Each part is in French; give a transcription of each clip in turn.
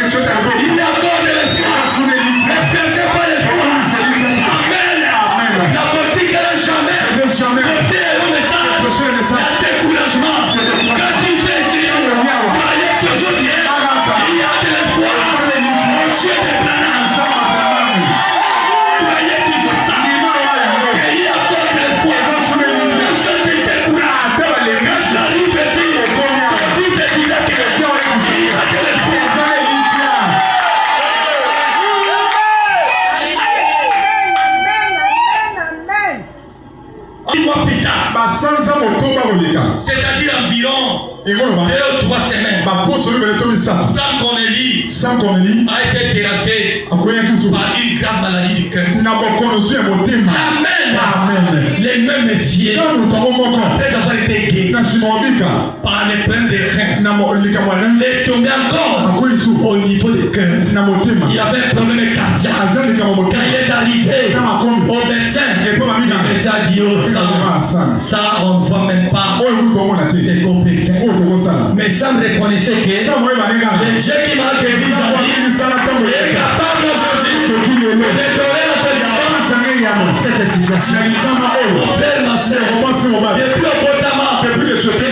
Il accorde l'espoir. Ne perdez pas l'espoir. Amen. La politique elle n'a jamais. Côté le message. Il y a découragement. Quand tu fais ici, croyez toujours bien. Il y a de l'espoir. Mon Dieu est plein. Croyez toujours ça. Il accorde l'espoir. Personne ne décourage. Quand ça arrive ici, quand tu te dis que il y a de l'espoir. Plus tard, c'est-à-dire environ 2 ou 3 semaines, sans qu'on lit, a été terrassé par une grave maladie du cœur. Amen. Les mêmes messieurs, après avoir été guéris par les problèmes des reins, les tombés encore au niveau du cœur. Il y avait un problème cardiaque. Quand il est arrivé au médecin, le médecin a dit ça on ne voit même pas c'est qu'on peut faire. Mais ça me reconnaissait que le Dieu qui m'a guéri aujourd'hui est capable aujourd'hui de donner la solution à cette situation. Frère, ma soeur, depuis au Botama, quelque chose que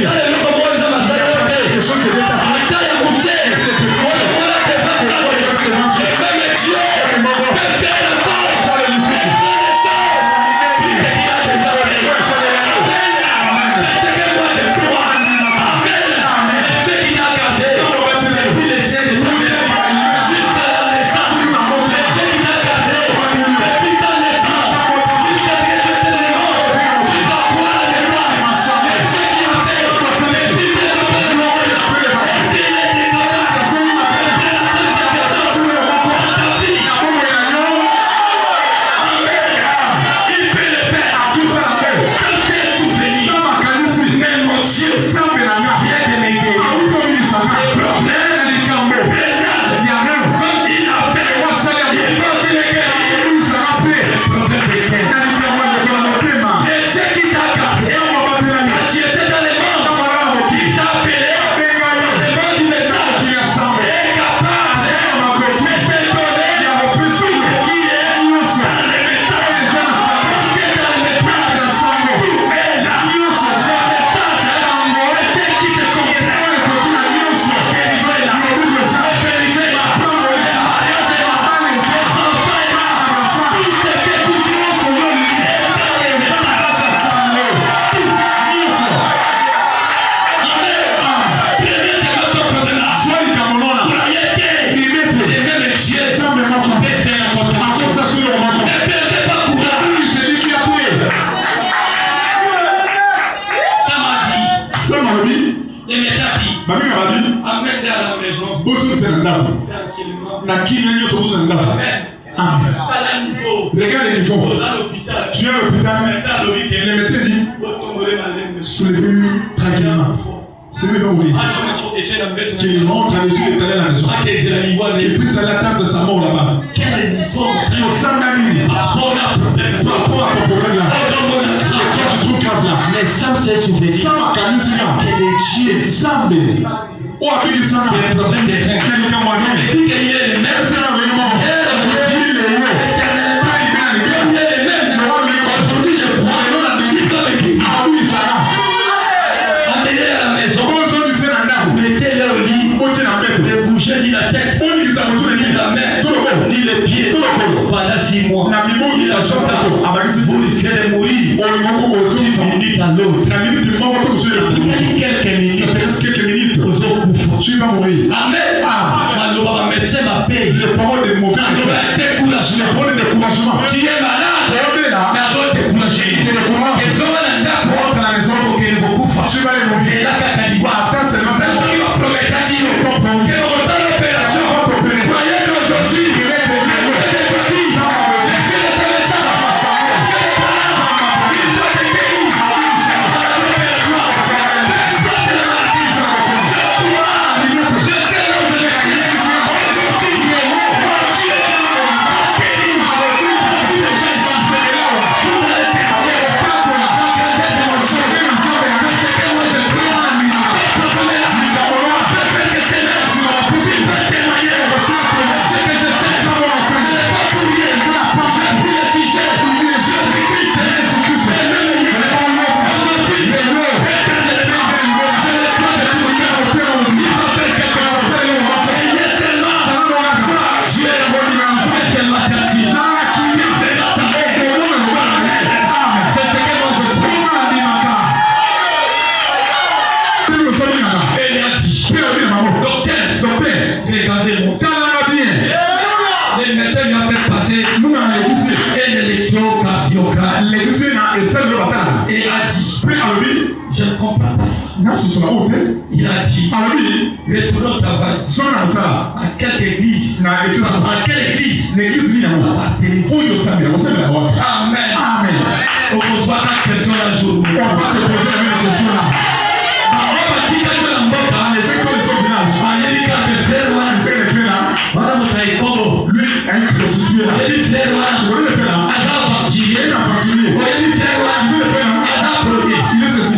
Regarde les niveaux. Tu es à l'hôpital. Les médecins disent soulevez-vous tranquillement. C'est mieux pour lui. Qu'il rentre à l'issue de l'éternel à la maison. Qu'il puisse aller attendre sa mort là-bas. Au sein d'un par rapport à ton problème là. Tu trouves grave là. Mais sans se souvenir que le Dieu semble. Ou à qui il semble. Le problème des reins. Depuis qu'il est le même. Ni la tête, ni la main, ni les pieds. Pendant 6 mois, il a sorti. Vous risquez de mourir. Tu finis dans l'eau. Quelques minutes. Tu vas mourir. Amen. Le médecin m'a payé. Les paroles de mauvais découragement. Tu es malade. Mais avant de décourager. Tu vas les mourir. C'est là qu'à Calibois. Attends seulement. Personne qui va promettre à dire. Et a dit, je ne comprends pas ça. Il a dit, retourne au travail. À quelle église? À quelle église? Amen. On pose pas la question la journée. On va te poser la même question là. Lui a une prostituée là. Tu veux le faire là? Tu veux le faire là? Il est ceci.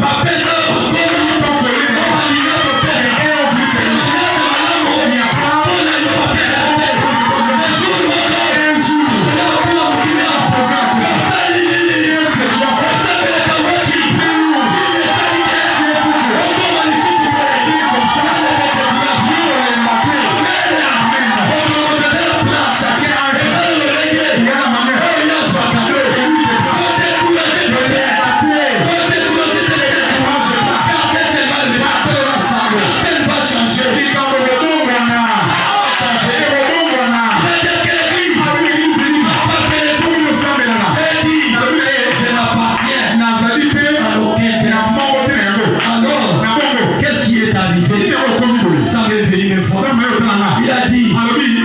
Il a dit,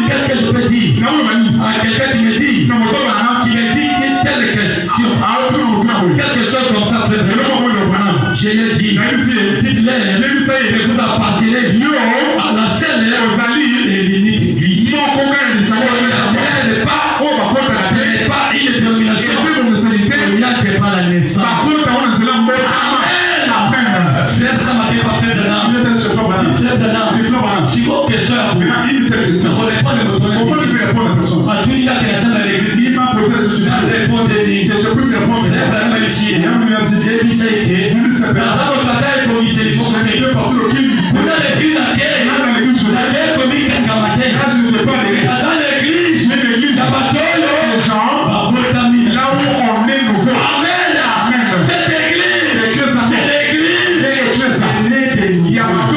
qu'est-ce que je peux dire à quelqu'un qui me dit telle question, quelque chose comme ça, frère. Je lui ai dit, dites-leur que vous appartenez à la seule et l'unique église. Ce n'est pas une dénomination, il n'y a pas la naissance. Frère, ça m'a fait pas faire de l'âme. Si vos questions à vous, pourquoi je vais répondre à la personne? Il m'a posé la question. Que je puisse répondre. Là où on est nouveau. Cette église, il y a beaucoup de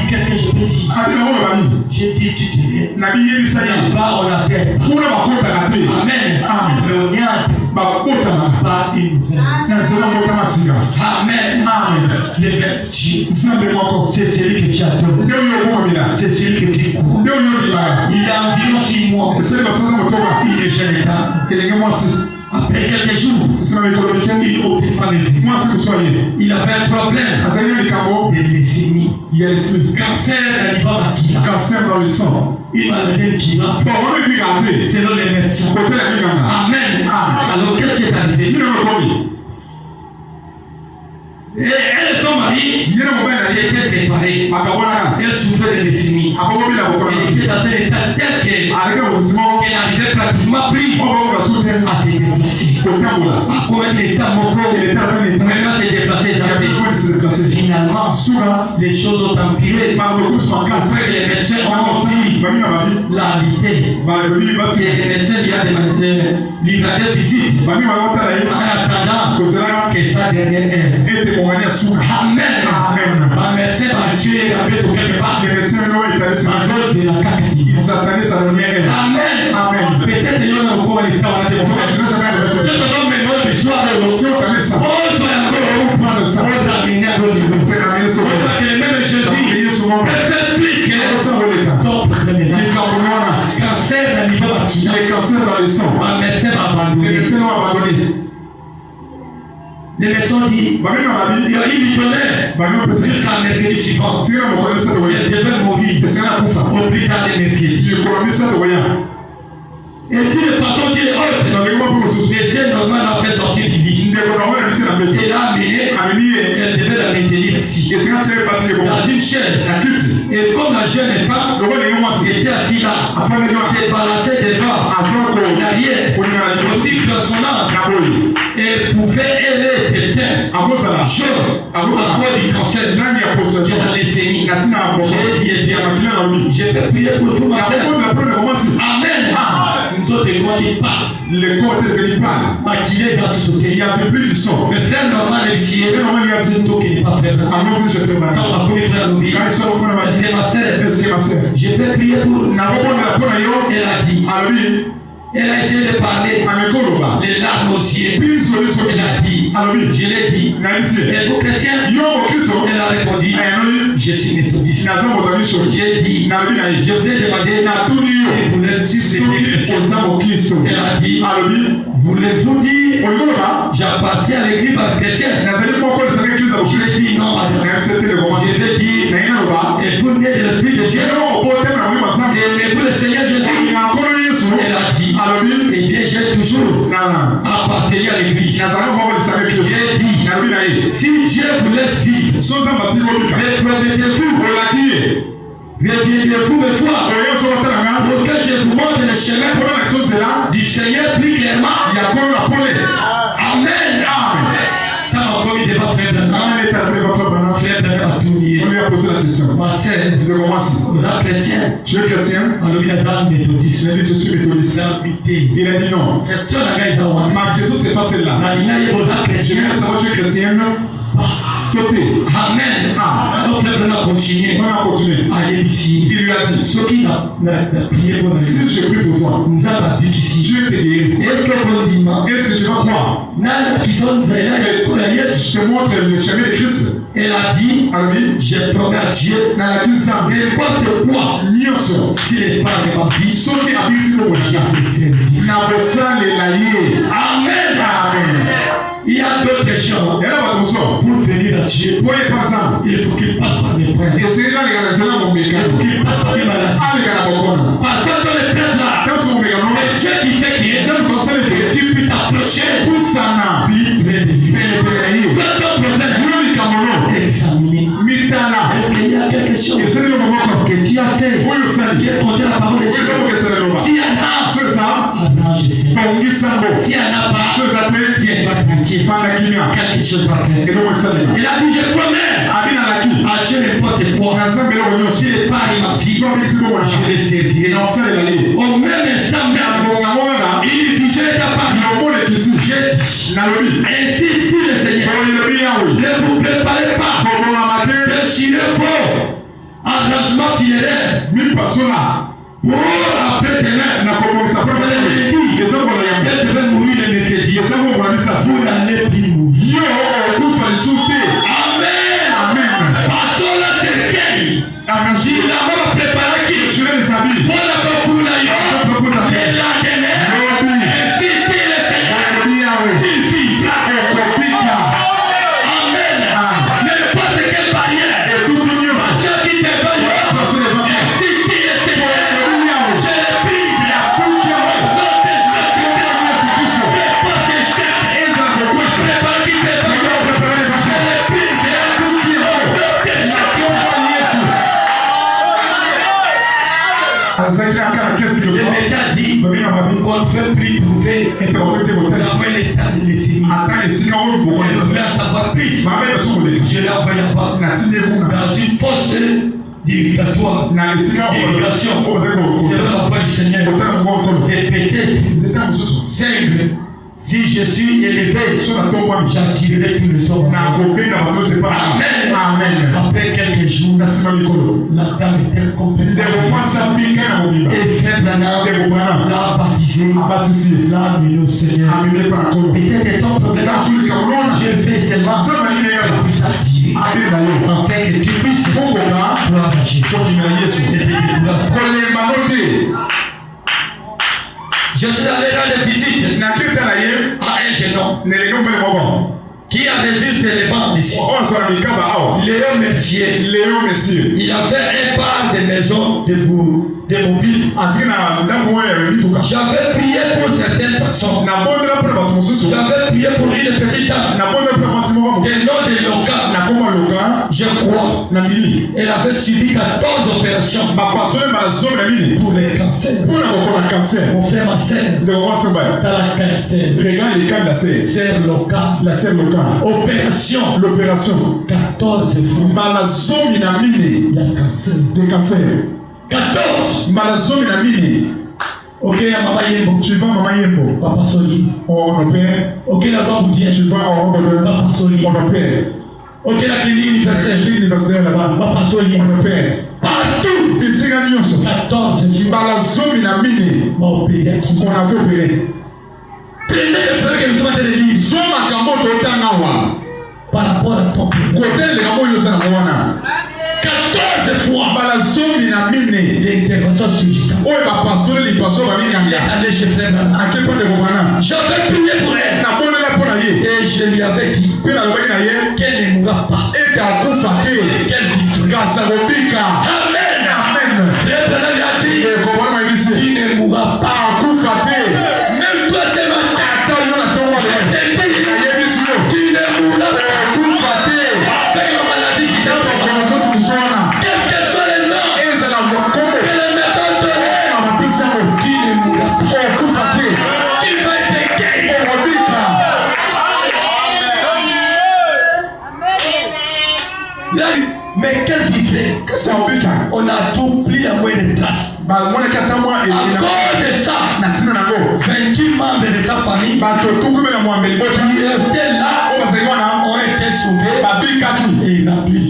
qu'est-ce que je peux dire? J'ai dit, tu te lèves. Là-bas, on a terre. Amen. Mais on y a pas une Amen. Le Dieu, c'est celui que tu adores. C'est celui que tu cours. Il a environ 6 mois. Il est jeune pas. Après quelques jours, une autre femme est venue. Il avait un problème de leucémie. Cancer à l'ivre maquilla. Cancer dans le sang. Il m'a donné une kira. Selon les médecins. Amen. Alors qu'est-ce qui est arrivé? Et elle et son mari s'étaient séparés. Elle souffrait de leucémie. Elle était dans un état tel qu'elle n'arrivait pratiquement plus à se déplacer. À comment il était mon corps, vraiment se déplacer. Finalement, les choses ont empiré. Après que les médecins ont dit la réalité. Les médecins lui ont demandé une visite en attendant que ça devienne elle. Amen. Ma médecin va tuer la bête quelque part. Les médecins n'ont été de la carte. Ils s'attendaient à donner elle. Amen. Peut-être qu'il y a encore un état. Je te donne mes noms d'histoire. Si on t'amène ça. Oh, soyez encore. On prend ça. On va l'amener à l'autre niveau. C'est l'amener sur moi. Que les mêmes Jésus peut faire plus que ton problème est là. Cancer dans le niveau bâti. Les cancers dans le sang. Ma médecin va abandonner. Les médecins l'ont abandonné. Les médecins disent, il lui donnait jusqu'à mercredi suivant. Il devait mourir au plus tard de mercredi. Et de toute façon, il est autre. Mais c'est normal à faire sortir du lit. Et là, elle devait la maintenir ici, dans une chaise. Et comme la jeune femme était assise là, s'est balancée devant, l'arrière, aussi personnant, et pouvait être éteinte, jaune, à cause du cancer de la leucémie. J'ai fait prier pour vous, ma sœur. Amen. Nous autres, quoi qu'il parle. Le corps était devenu pâle. Il n'y avait plus du sang. Le frère normal est ici. Le frère normal lui a dit, donc il n'est pas frère. Ah non, je fais mal. Quand ma première frère nous dit, c'est ma sœur. Je peux prier pour. Elle a dit. Elle a essayé de parler. Les larmes aux yeux. Elle a dit. Je l'ai dit. Êtes-vous chrétien? Elle a répondu. Je suis méthodiste. J'ai dit. Je vous ai demandé. Et vous voulez dire chrétien? Elle a dit. Voulez-vous dire? J'appartiens à l'église chrétienne. Je dit non, madame. Je vais dire. Et vous venez de l'Esprit de Dieu. Et aimez-vous le Seigneur Jésus? Elle a dit. Eh bien, j'ai toujours appartenu à l'église. J'ai dit, si Dieu vous laisse vivre, retirez-vous mes foi, pour que je vous montre le chemin du Seigneur plus clairement. Amen. Tant encore il devait faire maintenant. On lui a posé la question. Ma sœur, vous êtes chrétien? Tu es chrétien? Alors il a dit méthodiste. Je suis méthodiste. Il a dit non. Ma question c'est pas celle-là. Je veux savoir si tu es chrétienne. Amen. Alors frère, on a continué. Allez ici. Il lui a dit, ce qui n'a prié pour nous. si je prie pour toi, nous avons dit ici. Dieu te guérit. Est-ce que bon dimanche? Est-ce que tu vas croire? Je te montre le chemin de Christ. Elle a dit, je promets à Dieu, n'importe quoi, s'il n'est pas de ma vie, ceux qui habitent le monde, Amen. Il y a d'autres gens pour venir à Dieu. Il faut qu'ils passent par les prêtres. Il faut qu'ils passent par les maladies. Parfois dans les prêtres là, c'est Dieu qui fait que tu puisses approcher puis près de lui. Quand ton problème est examiné, est-ce qu'il y a quelque chose que tu as fait qui est contre la parole de Dieu? S'il y en a, je sais. S'il y en a pas, tiens-toi tranquille. Quelque chose va faire. Il a dit, je promets à Dieu n'importe quoi. S'il n'est pas arrivé ma vie, je le servirai. Au même instant même, il dit, je t'ai parlé. Ainsi dit le Seigneur, ne vous préparez pas, déchirez-vous. changement funéraire. Pour après-demain, elle devait mourir le mercredi. Vous n'allez plus mourir. Amen. Passons la cercueil. Il a même préparé qui pour la cocoule. Et la dernière, incitez le Seigneur. Il vivra. Amen. N'importe quelle barrière. Dieu qui te veut. Incitez le Seigneur. Je le brise. Le médecin dit qu'on ne peut plus prouver dans un état de leucémie. Je voulais en savoir plus. Je l'ai envoyé là-bas dans une fosse irrigatoire. Irrigation. C'est la voix du Seigneur. C'est peut-être simple. Si je suis élevé, j'attirerai tous les hommes. Amen. Après quelques jours, la femme était complètement et Frère Branham l'a baptisé, l'a amené au Seigneur. Peut-être ton problème, je fais seulement pour t'attirer, afin que tu puisses croire à Jésus. Je suis allé rendre visite à un jeune homme qui a résisté les bancs ici. Léon Mercier. Il avait un parc de maisons de mobiles. J'avais prié pour certaines personnes. J'avais prié pour une petite dame. Des noms de Loka. Je crois. Elle avait subi 14 opérations pour le cancer. Mon frère, ma sœur, dans la cancer. Sœur Loka. Opération. 14 fois. Malazomi na mine. Il y a cancer. De cancer. 14. Malazomi na mine. Ok, Maman Yembo. Tu vas Maman Yembo. Papa Soli. On opère. Ok, la grande boutique. Tu vas au Papa Soli. On opère. Ok, la clinique universelle là-bas. Papa Soli. On opère. Partout. 14. Malazomi na mine. On a fait opérer. Prenez le feu que nous sommes en train de dire. Par rapport à ton côté 14 fois d'intervention chirurgicale. Il est allé chez Frère Branham. J'avais prié pour elle. Et je lui avais dit qu'elle ne mourra pas. Qu'elle vivra. Amen. Frère Branham a dit qu'il ne mourra pas. Même toi ce matin. Mais quel vivrait? On a tout pris la moindre trace. À cause de ça, 28 membres de sa famille qui étaient là ont été sauvés et il n'a plus de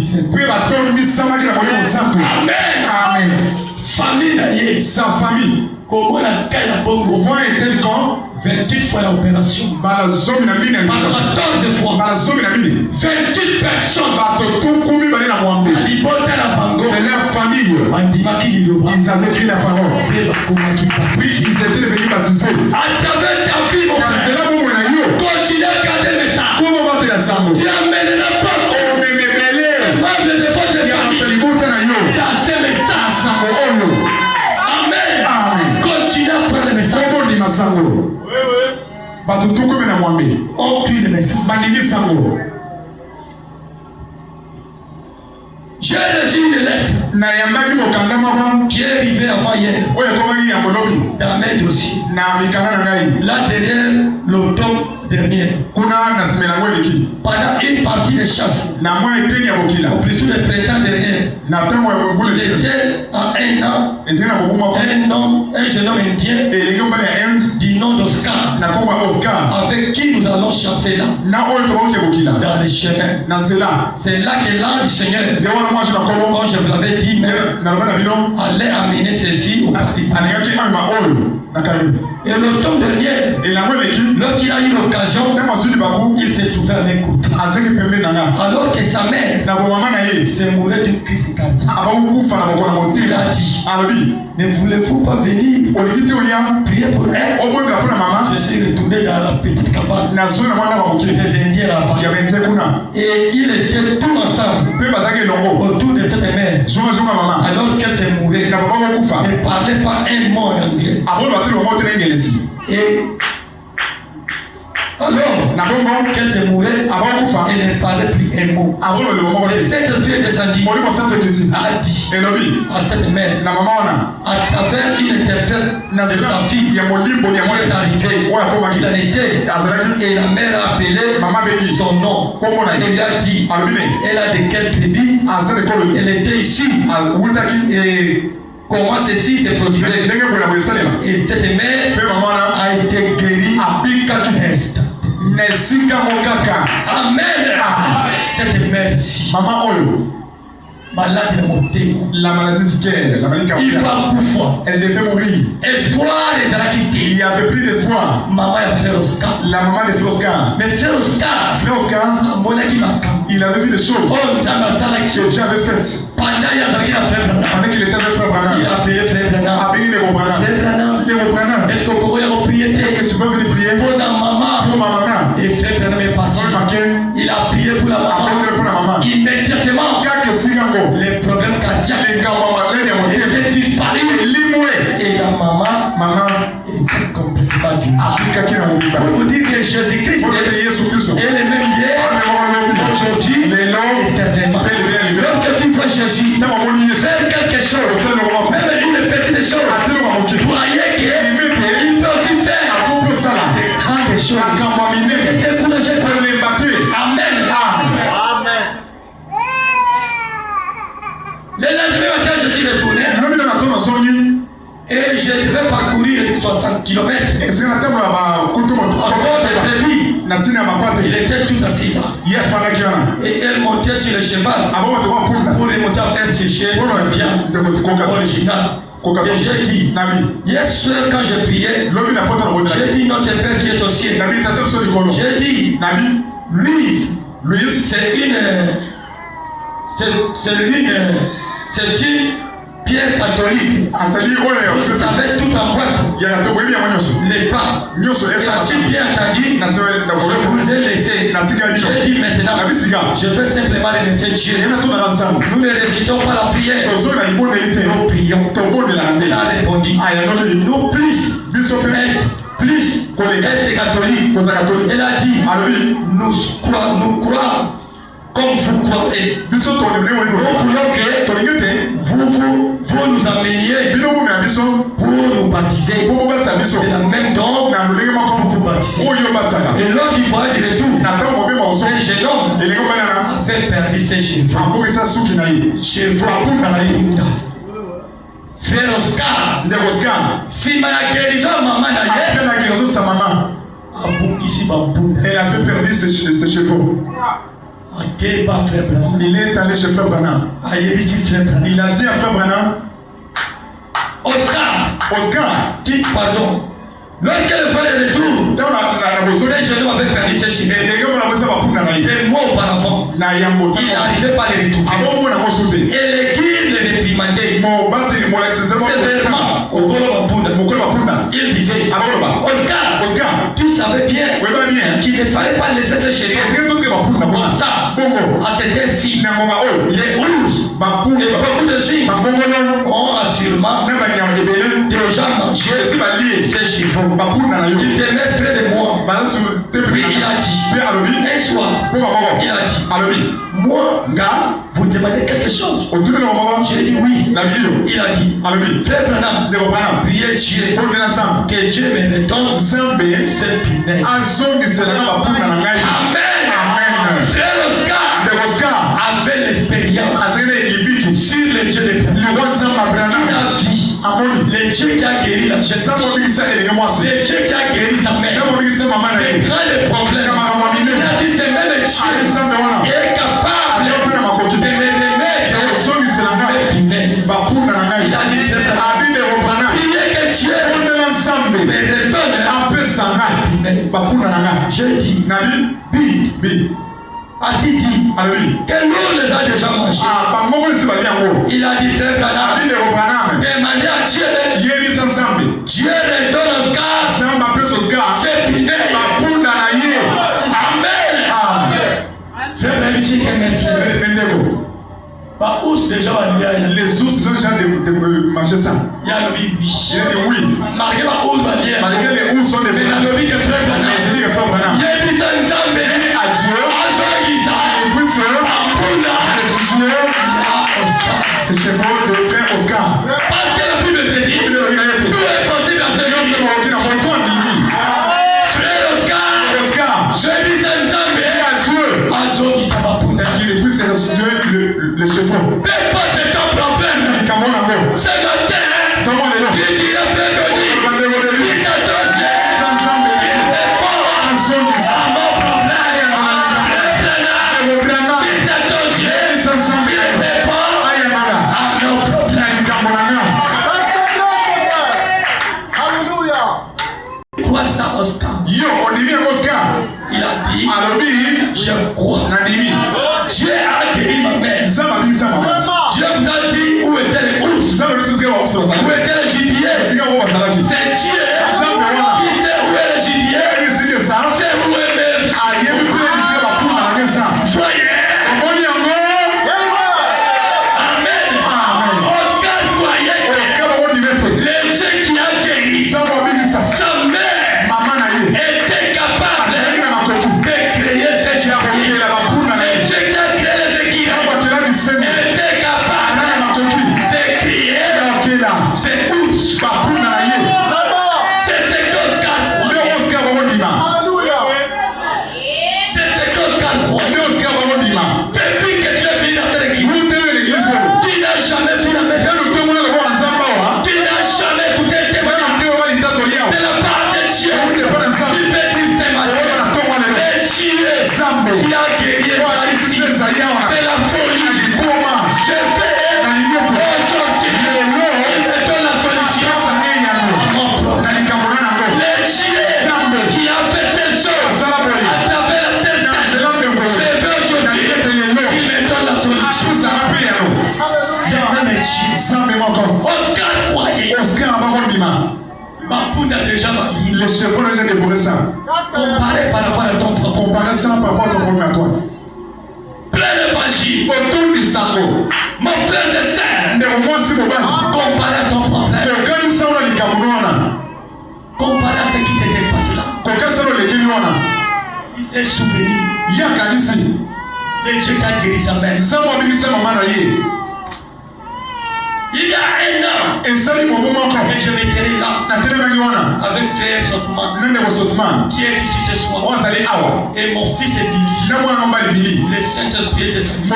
Amen. Famille, sa famille. Comment la caille à Bongo? 28 fois l'opération. 14 fois. 28 personnes. Alibota la Bango. Leur famille. Ils avaient pris la parole. Oui, ils étaient venus baptiser. À travers ta vie, mon frère. Continue à garder le message. Tu amèneras pas les membres de votre famille dans ce message. Amen. Continue à prendre le message. On prie le message. J'ai reçu une lettre qui est arrivée avant hier dans mes dossiers. Là derrière l'automne dernière, pendant une partie des chasses, au plus tôt le printemps dernier, il était à un an, un jeune homme indien du nom d'Oscar, avec qui nous allons chasser là, dans les chemins. C'est là que l'ange du Seigneur, comme je vous l'avais dit, allait amener ceci au Caribou. Et l'automne dernier, lorsqu'il a eu l'occasion, il s'est trouvé avec couple. Alors que sa mère s'est mourue d'une crise cardiaque. Il a dit, ne voulez-vous pas venir prier pour elle? Je suis retourné dans la petite cabane des Indiens là-bas. Et ils étaient tous ensemble autour de cette mère. Alors qu'elle s'est mourue, ne parlait pas un mot en anglais. Et alors qu'elle s'est mourue, elle ne parlait plus un mot. Le Saint-Esprit est descendu, a dit à cette mère, à travers une interprète de sa fille qui est arrivée, qu'il en était, et la mère a appelé son nom. Elle lui a dit, elle a de quelle tribu, elle était issue, et comment ceci s'est produit. Et cette mère a été guérie à Picard. Amen. Cette mère ici, malade de mon thème, la maladie du cœur, la maladie cardiaque, il va pour elle devait mourir. Espoir les a quittés. Il n'y avait plus d'espoir. Maman et frère Oscar. La maman de frère Oscar. Mais frère Oscar, il avait vu des choses que Dieu avait faites. Pendant qu'il était avec frère Branham, il a appelé frère Branham. Frère Branham, est-ce que vous pouvez prier? est-ce que tu peux venir prier pour ma maman? Et frère Branham est parti. Il a prié pour la maman. Immédiatement, les problèmes cardiaques étaient disparus. Et la maman était complètement guérie. Pour vous dire que Jésus-Christ est le même hier, aujourd'hui, éternellement. Lorsque tu vois Jésus faire quelque chose, même une petite chose, croyez qu'il peut aussi faire des grandes choses. Ne te découragez pas. Amen. Le lendemain matin, je suis retourné et je devais parcourir 60 km. Encore des brebis. Il était tout assis là. Et elle montait sur le cheval pour remonter à faire sécher le viande original. Et j'ai dit, hier soir quand je priais, j'ai dit notre Père qui est au ciel. J'ai dit, lui, c'est une pierre catholique. Vous savez tout en boîte. Les pas. Et ainsi bien entendu, je vous ai laissé. J'ai dit maintenant, je vais simplement les laisser Dieu. Nous ne récitons pas la prière. Nous prions. Il a répondu. Nous plus être catholique. Elle a dit, nous croyons. Comme vous croyez, nous voulons que vous nous ameniez pour nous baptiser. C'est la même don pour vous baptiser. Et lors du voyage de retour, ce jeune homme avait perdu ses cheveux. Frère Oscar, si ma guérison maman elle avait perdu ses cheveux. Il est allé chez frère Branham. Il a dit à frère Branham, Oscar, dites pardon. Lorsque le frère est de retour, les jeunes avaient perdu ses cheveux. Des mois auparavant, il n'arrivait pas à les retrouver. Et les guides les réprimandaient sévèrement au Golomapunda. Il disait, Oscar, tu savais bien qu'il ne fallait pas laisser ses cheveux comme ça. À cette heure-ci, les ours et beaucoup de signes ont assurément des gens mangé ses cheveux. Il était près de moi. Puis il a dit, un soir, il a dit, moi, Vous demandez quelque chose? J'ai dit oui. Il a dit, frère Branham, priez Dieu que Dieu me redonne cette punaise. Amen. Frère Oscar avait l'expérience sur le Dieu de Branham. Il a vu le Dieu qui a guéri la jeune fille, le Dieu qui a guéri sa mère. Mais quand le problème, il a dit c'est même Dieu est capable de me remettre. Il a dit priez que Dieu me redonne. Je dis, a-t-il dit que nous les a déjà mangés? Il a dit frère Branham, demandez à Dieu. Dieu redonne Oscar c'est punaise. Amen. Frère Branham, ici que mes frères. Ours déjà les ours sont déjà de manger ça. Il y a le oui. J'ai dit oui. Malgré la ours va dire. Malgré les ours sont des frères. Mais j'ai dit que frère Branham. J'ai dit que frère Branham. Il y a dit ça ensemble. Adieu. Et puis c'est le chevaux de frère Oscar. Parce que la Bible te dit. Tout est possible à celui qui frère Oscar. Je dis ça ensemble. Adieu. Ça va pour et puis c'est le chevaux. Mais pas de ton problème. Ce matin, il dit la frère de Dieu. Il t'attend Dieu. Il répond à mon problème. Il t'attend Dieu. Il répond à mon problème. Alléluia. Quoi ça, Oscar? Il a dit, je crois. Dieu a guéri ma mère. Dieu vous a dit où étaient les ours, où était le gibier. C'est Dieu qui sait où est le gibier. C'est où est le gibier. Soyez. Amen. Oscar croyait que le Dieu qui a guéri sa mère était capable de créer ce gibier. Le Dieu qui a créé les équilibres était capable de créer ces ours. C'est ce qu'Oscar croyait. C'est ce qu'Oscar croyait. Depuis que tu es venu dans cette église, tu n'as jamais vu la méthode. Tu n'as jamais écouté le témoignage de la part de Dieu. Tu peux dire ce matin, et Dieu qui a guéri ici de la folie. Je fais aujourd'hui, il me donne la solution à mon problème. Le Dieu qui a fait telle chose à travers la tête, je veux aujourd'hui, il me donne la solution. Oscar croyait. Mapoud a déjà marié. Les chevaux ont déjà dévoré ça. Comparé par rapport à ton problème. Comparé ça par rapport à ton problème à toi. Plein d'évangile. Autour du saco. Mon frère et sœur. Comparé à ton problème. Comparé à ce qui t'était passé là. Il s'est souvenu. Le Dieu qui a guéri sa mère. Il y a un an, et je m'étais là avec frère Sotman qui est ici ce soir. Et mon fils est Billy. Le Saint-Esprit est descendu.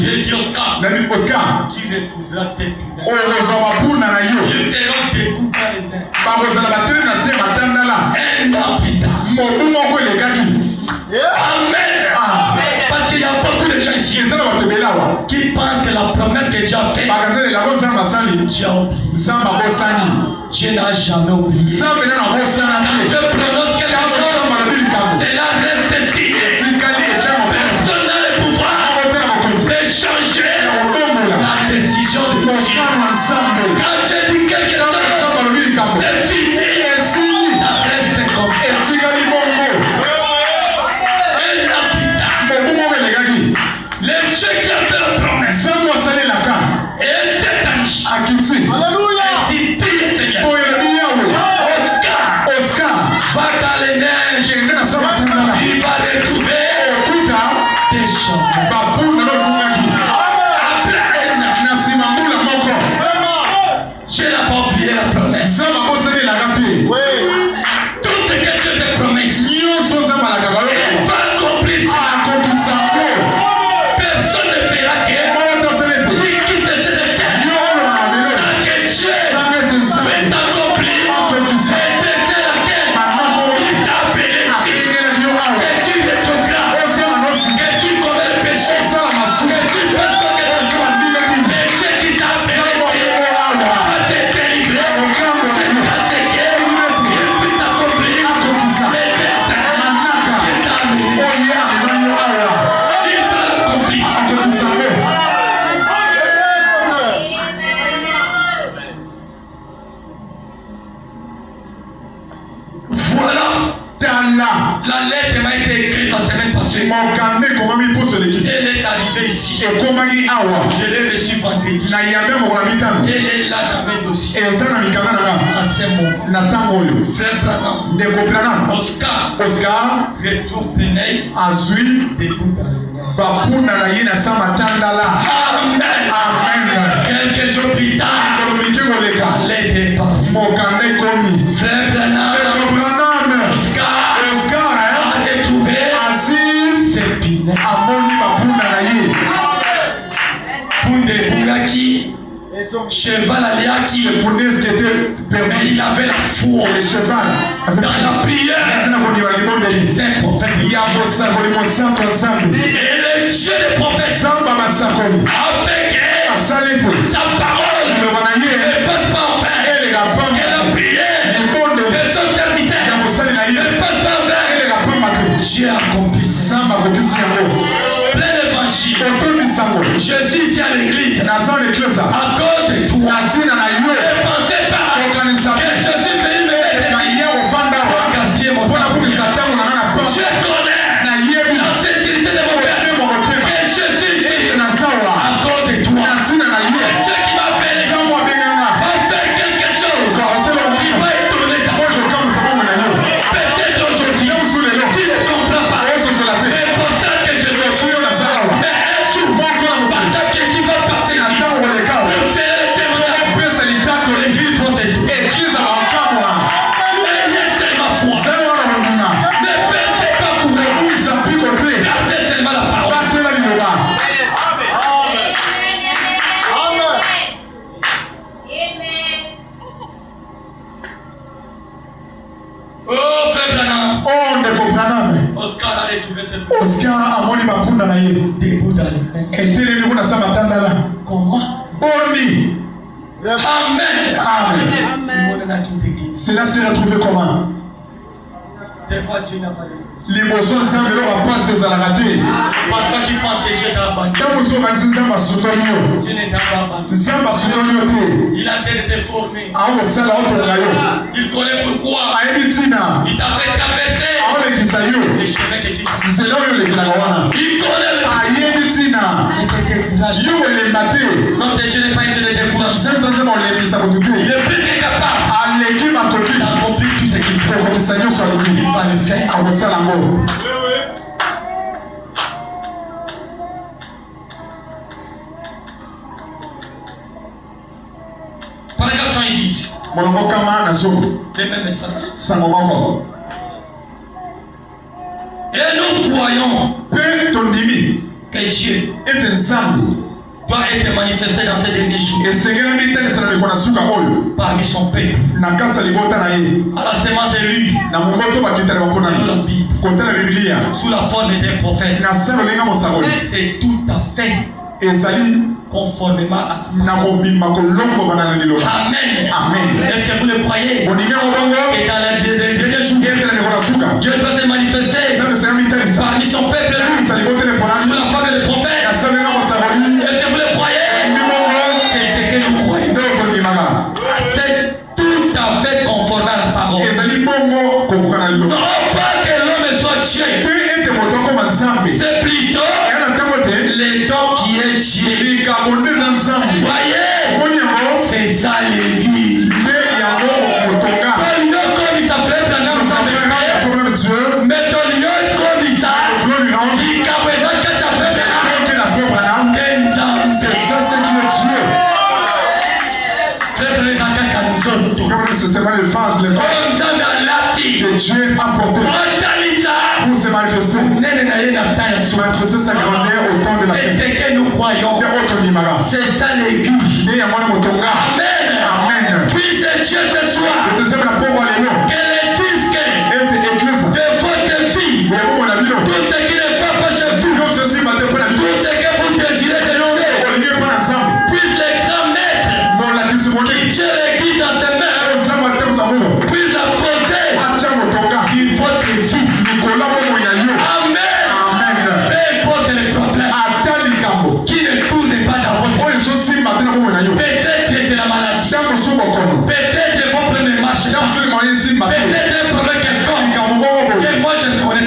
J'ai dit Oscar, tu retrouveras tes punaises. Ils seront debout dans les mains. Un an plus tard. Amen. Parce qu'il y a beaucoup de gens ici qui pensent que la promesse que Dieu a faite, Dieu a oublié. Dieu n'a jamais oublié. Quand je prononce quelque chose, cela reste signé. Personne n'a le pouvoir de changer la décision de Dieu. Quand je dis quelque chose, c'est fini. Ça reste comme ça. Le Dieu qui a fait la promesse est descendu. Alléluia. Ainsi dit le Seigneur. Oscar va dans les neiges. Il va retrouver des champs. La lettre m'a été écrite la semaine passée. Elle est arrivée ici. Je l'ai reçue vendredi. Elle est là dans mes dossiers. À ce moment. Frère Branham. Oscar. Retrouve Peneil. Debout dans les mains. Amen. Quelques jours plus tard. Elle était partie. Frère Branham. Oscar a retrouvé ses pinets. Punde Bungaki, cheval aliaki, mais il avait la foi dans la prière. C'est un prophète. Et le Dieu des prophètes a fait que sa parole ne passe pas en vain. Que la prière de son serviteur ne passe pas en vain. Dieu a accompli ça. Plein d'évangile. Je suis ici à l'église. À cause de toi. Ne pensez pas que je suis venu me mettre pour gaspiller mon temps. Je connais la sincérité de mon père. Que je suis ici à cause de toi. Ceux qui m'appellent va faire quelque chose qui va étonner ta vie. Peut-être aujourd'hui tu ne comprends pas l'importance que je suis. Mais un jour, pendant que tu vas passer ici, vous ferez le témoignage. L'église va s'étouffer. Ayez tellement foi. Ne perdez pas courage. Gardez seulement la parole. Oh, frère Branham. Oscar a retrouvé ses debout dans les mains. Comment? Amen. Cela s'est retrouvé comment? Des fois, Dieu n'a pas de réponse. L'émotion de Zambé va passer à la raté. Parfois, tu penses que Dieu t'a abandonné. Quand vous avez dit Zamba Soutonio, Dieu ne t'a pas abandonné. Zamba Soutonio, Il a été formé. il connaît pourquoi. Il t'a fait traverser les chemins que tu as. Il connaît le notre Dieu n'est pas un Dieu de découragement. Il est plus que capable d'accomplir tout ce qu'il peut. Il va le faire. Par les garçons, ils disent les mêmes messages. Et nous croyons que Dieu doit être manifesté dans ces derniers jours parmi son peuple à la sémence de lui selon la Bible sous la forme d'un prophète. C'est tout à fait conformément à Amen. Est-ce que vous le croyez? Et dans les derniers jours Dieu doit se manifester parmi son peuple sous la forme de prophète. Est-ce que vous le croyez? C'est ce que nous croyons. C'est tout à fait conforme à la parole. Non pas que l'homme soit Dieu, c'est plutôt le don qui est Dieu. Voyez, c'est ça l'église. Comme il s'appelait Branham, mais ton comme il s'appelait dit qu'à présent que ça fait Branham, c'est ça ce qui est Dieu. C'est les attaques à nous autres. Comme ça dans l'article que Dieu a porté pour se manifester, sa grandeur au temps de la fête. C'est ce que nous croyons. C'est ça l'église. Amen. Puisse Dieu ce soir que les disques de votre vie, tout ce qui ne fait pas chez vous, tout ce que vous désirez de Dieu, puisse les grands maîtres qui tiennent l'église dans ses mains, puisse la poser sur votre vie. Amen. Peu importe les problèmes qui ne tournent pas dans votre vie. Peut-être que c'est la maladie. Peut-être vos premiers marches. Peut-être un problème quelconque que moi je ne connais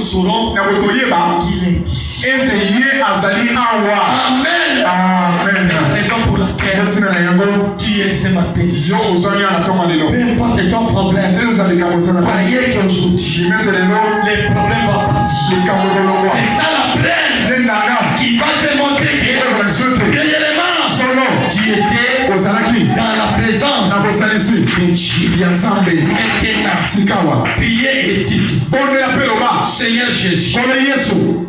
nous saurons qu'il est ici. Amen. C'est la raison pour laquelle tu es ce matin. Peu importe ton problème, croyez qu'aujourd'hui, les problèmes vont partir. C'est ça la preuve qui va te montrer que réellement tu étais dans la présence de Dieu. Maintenant, priez et dites, Seigneur Jésus,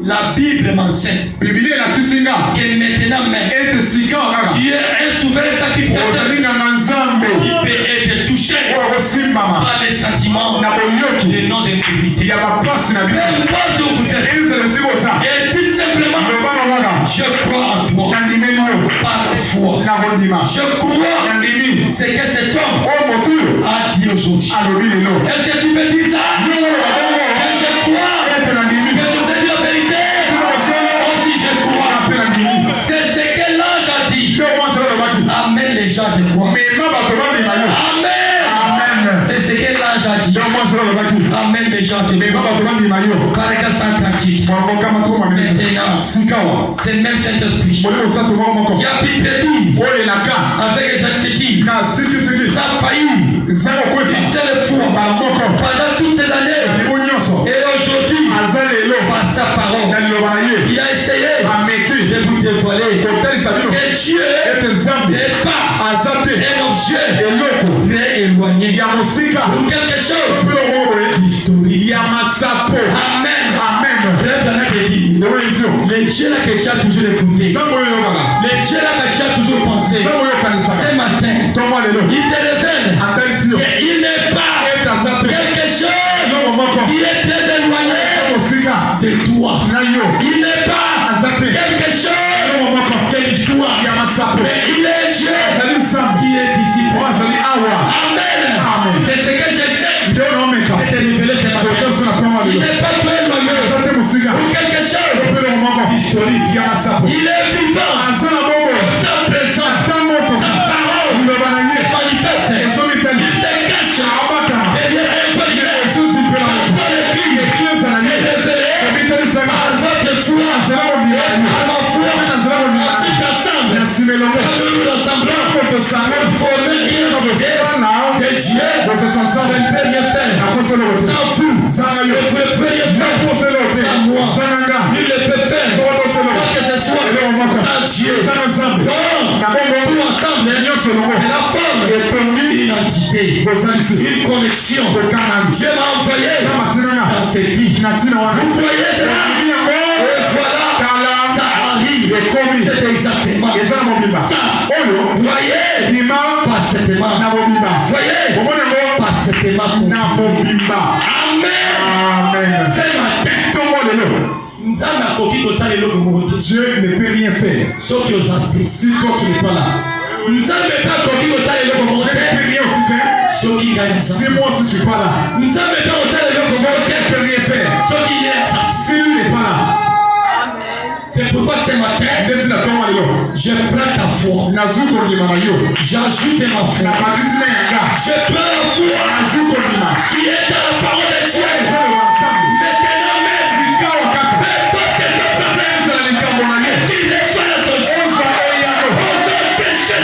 la Bible m'enseigne que maintenant même, Dieu est un souverain sacrificateur qui peut être touché par les sentiments de nos infirmités. Peu importe où vous êtes, et dites simplement, je crois en toi par la foi. Je crois ce que cet homme a dit aujourd'hui. Est-ce que tu peux dire ça? Que je crois que je sais dire la vérité. Aussi je crois. C'est ce que l'ange a dit. Amen, les gens de quoi? Amen. C'est ce que l'ange a dit. Amen, les gens de quoi? Paragraphe 138. Maintenant, c'est le même Saint-Esprit qui a pu prédire avec exactitude ça a failli une seule fois pendant toutes ces années. Et aujourd'hui, par sa parole, il a essayé de vous dévoiler que Dieu n'est pas un objet très éloigné pour quelque chose d'historique. Amen. Frère Bernard te dit, le Dieu là que tu as toujours écouté, le Dieu là que tu as toujours pensé, ce matin, il te révèle qu'il n'est pas quelque chose qui est très éloigné de toi. Il n'est pas quelque chose de l'histoire, mais il est Dieu qui est ici. Amen. C'est ce que j'essaie de te révéler ce matin. Il n'est pas très éloigné pour quelque chose historique. Il est vivant. Dans présent, sa parole se manifeste. Il se cache derrière un voile. Son écrit s'est révélé par votre foi. Par ma foi. Ensuite ensemble, quand nous nous rassemblons pour former une entité de Dieu, je ne peux rien faire sans vous. Et vous ne pouvez rien faire sans moi. Nul ne peut faire quoi que ce soit sans Dieu. Donc, tout ensemble, c'est la forme d'une entité, une connexion. Dieu m'a envoyé dans cette vie. Vous croyez cela? Et voilà, ça arrive. C'est exactement ça. Voyez parfaitement. Voyez parfaitement. Amen. Ce matin, Dieu ne peut rien faire si toi tu n'es pas là. Dieu ne peut rien aussi faire si moi aussi je suis pas là. Dieu ne peut rien faire s'il n'est pas là. C'est pourquoi ce matin, je prends ta foi. J'ajoute ma foi. Je prends la foi qui est dans la parole de Dieu. Maintenant même, peu importe tes problèmes, tu reçois la solution. Au nom de Jésus.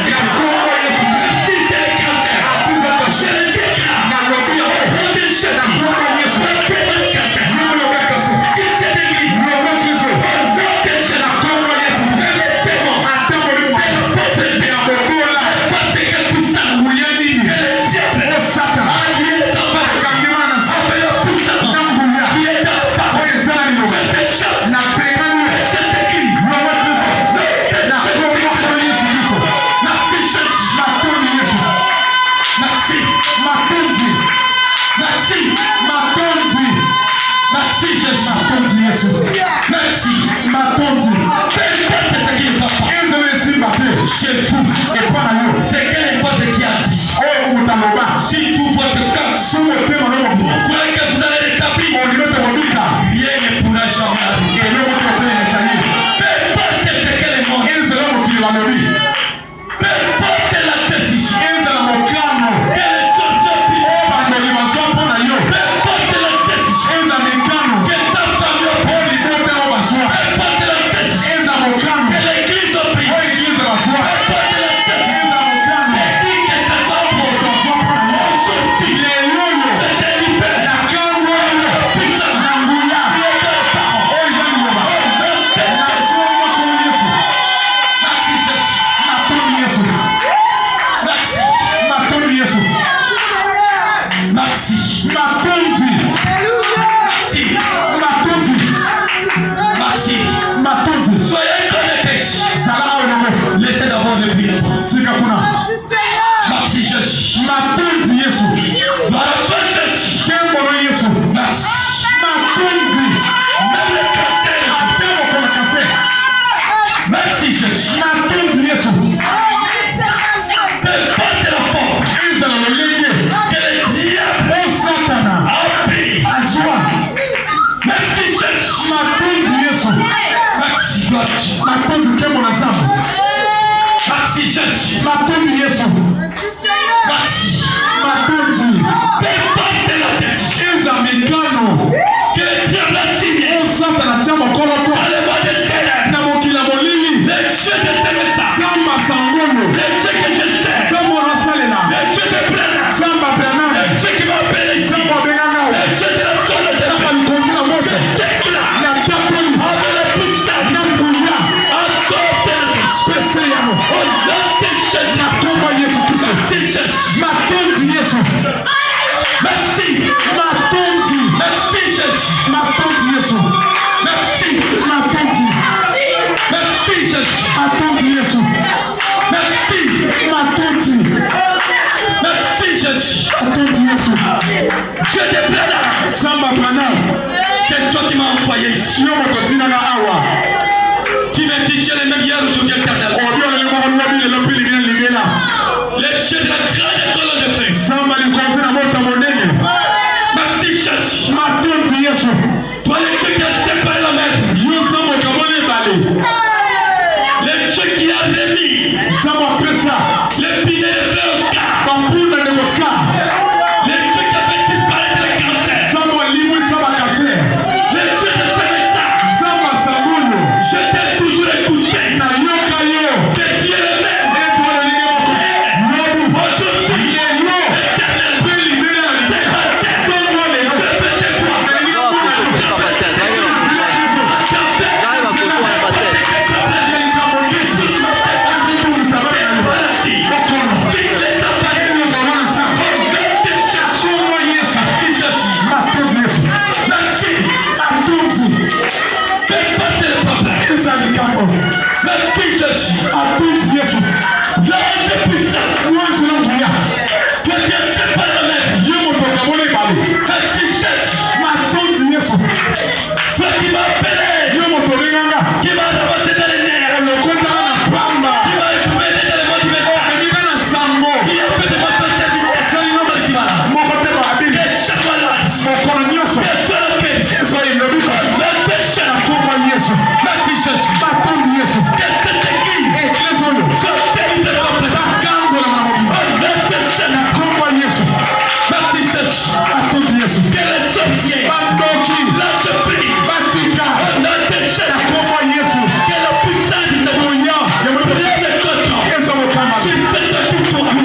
Si c'est le cancer, je le déclare. Au nom de Jésus. Merci. Chez vous, c'est que n'importe qui a dit. Si tout votre cœur, vous croyez que vous allez rétablir, rien ne pourra jamais arriver. Peu importe ce que les mots, peu importe la décision, que les solutions, peu importe la décision, que ta Matondi Yesu. Kembo Yesu. Matondi. Même le cancer. Atemo comme cancer. Merci Jésus. Matondi Yesu. Peu importe la forme. Ils ont le légué. Que le diable Oh Satana. a pris. Azwa. Merci Jésus. Matondi Yesu. Merci God. Matondi Kembo na Nzambe. Merci Jésus. Matondi Yesu. Merci. Matondi. Peu importe la décision. Ils ont mikano. Que le diable a signé. Oh Satana tiamo koloto. Dans le mois de ténèbres. Na mokila molili. Le Dieu de ce message. Samba Sangono. Le Dieu que je sais. Samba Rasalela. Le Dieu de Branham. Samba Branham. Le Dieu qui m'a appelé ici. Samba Benangao. Le Dieu de la toile de Samba feu. Nikozila Je Moshe. déclare Na Tapoli. avec la puissance Na Mbuja. encore de Jésus. Peseyano. Au nom de Jésus. Makomba Yesu Kristo. Merci Jésus. Matondi Yesu. Merci. Matondi. Merci Jésus. Matondi Yesu. Merci. Matondi. Merci Jésus. Matondi Yesu. Merci. Matondi. Merci Jésus. Matondi Yesu. Dieu de Branham. Samba Branham. C'est toi qui m'as envoyé ici. Yo mototina na awa. Tu me dis tu es le même hier, aujourd'hui, éternel. Obio le mwa lobi le lopi libina libina. Le Dieu de la grande école de feu. Samba likozina mota monene. Merci Jésus. Matondi Yesu. Toi le Dieu qui a séparé la mer. Yo samba kamole bale. Le Dieu qui a remis Samba pesa. le bidet de frère Oscar. Bambuna de Oscar. Le Dieu qui a fait disparaître le cancer. Samba limwi samba kase. Le Dieu de ce message. Samba Sangono. Je t'ai toujours écouté. Na yoka yo. Que Dieu le même. Eto le lingemo. Lobu. Aujourd'hui, Lelo. éternel, Pe libina le. c'est ma terre. Tongo le. Je fais des fois. Merci Jésus. L'ange puissant. Que Dieu sépare la mer. Merci Jésus. Toi qui m'as appelé. Qui m'a ramassé dans les nerfs. Qui m'a éprouvé dans le monde du message. Qui a fait de moi ton serviteur. Que chaque malade. Que soit le cœur. Merci Jésus. Que cette équipe soit délivrée complètement. Au nom de Jésus. Merci Jésus. Que les sorciers lâchent prise. Au nom de Jésus. Que la puissance de Seigneur prenne le contrôle. Je fais de tout toi. Au nom de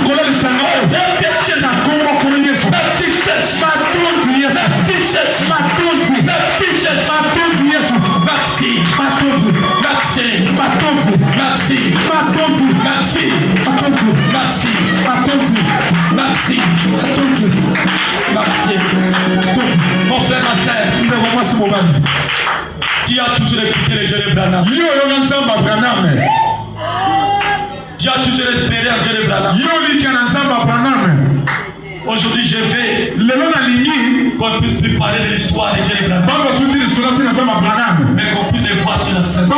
Jésus. Merci Jésus. Merci Jésus. Merci Jésus. Merci. Merci. Merci. Merci. Merci. Merci. Mon frère, ma sœur, tu as toujours écouté les Dieu de Branham. Tu as toujours espéré en Dieu de Branham. Aujourd'hui, je vais qu'on puisse plus parler de l'histoire de Dieu de Branham, mais qu'on puisse les voir sur la scène. À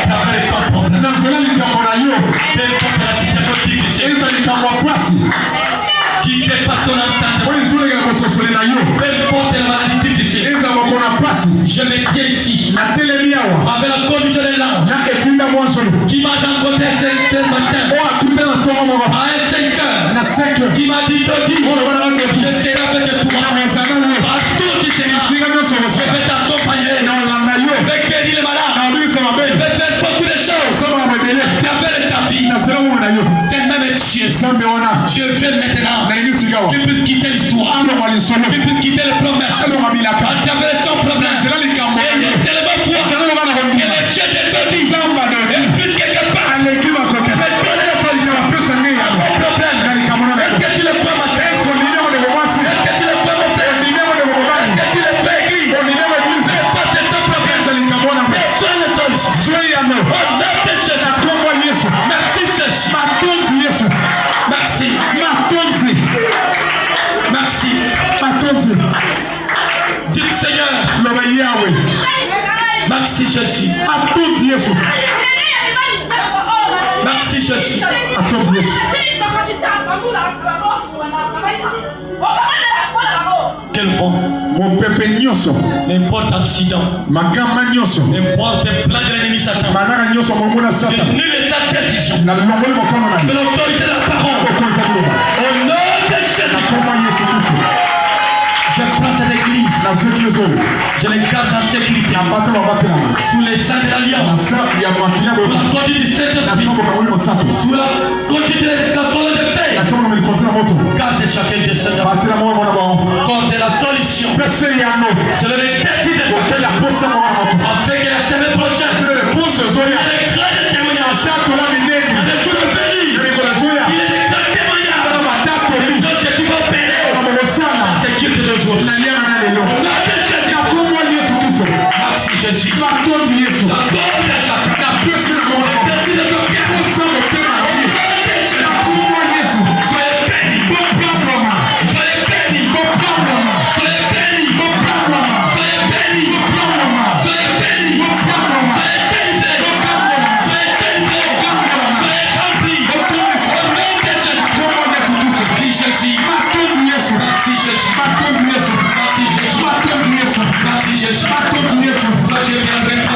travers les temps problèmes. Peu importe la situation difficile qui dépasse ton entendement. Peu importe la maladie difficile. Je me tiens ici avec la commission de l'ange qui m'a rencontré à 5 heures matin. À 5 heures. Qui m'a dit Dodi, je serai avec toi. Partout tu seras. Je vais t'accompagner. Je vais guérir les malades. Je vais faire beaucoup de choses. À travers ta vie. C'est même Dieu. Je veux maintenant qu'il puisse quitter l'histoire. Qu'il puisse quitter les promesses. À travers ton problème. Et c'est le bon foi. Que le Dieu de Dodi puisse quelque part me donner la solution. Au problème. Est-ce que tu le crois, ma sœur? Est-ce que tu le crois, mon frère? Est-ce que tu le crois, église? C'est pas de ton problème. Sois le solution. Au nom de Jésus. Merci Jésus. Merci. Seigneur. Merci Jésus. Merci Jésus. Quel vent? Mon pépé nyonso. N'importe accident. Makama nyonso. N'importe plan de l'ennemi Satan. Manaka nyonso momona Satan. Je nul sa décision. Na longoli mokono na. De l'autorité de la parole. Au nom de Jésus. Je prends cette église. Je les garde en sécurité. Sous les seins de l'alliance. Sous la conduite du Saint-Esprit. Sous la conduite de la colonne de fer. Garde chacun de ces hommes. Comme de la solution. C'est le défi de chacun. Afin que la semaine prochaine, il y ait des grands témoignages. Il y a des jours de venir. Il y a des grands témoignages. Des choses que tu vas payer. C'est qui de jour. Merci Jésus. La donne de chacun. La puissance de mon esprit de son cœur. Soyez bénis. Soyez bénis. Soyez bénis. Soyez bénis. Soyez bénis. Soyez délivrés. Soyez délivrés. Soyez remplis. Merci Jésus. Merci Jésus. Merci Jésus. Merci Jésus. Toi tu viendrais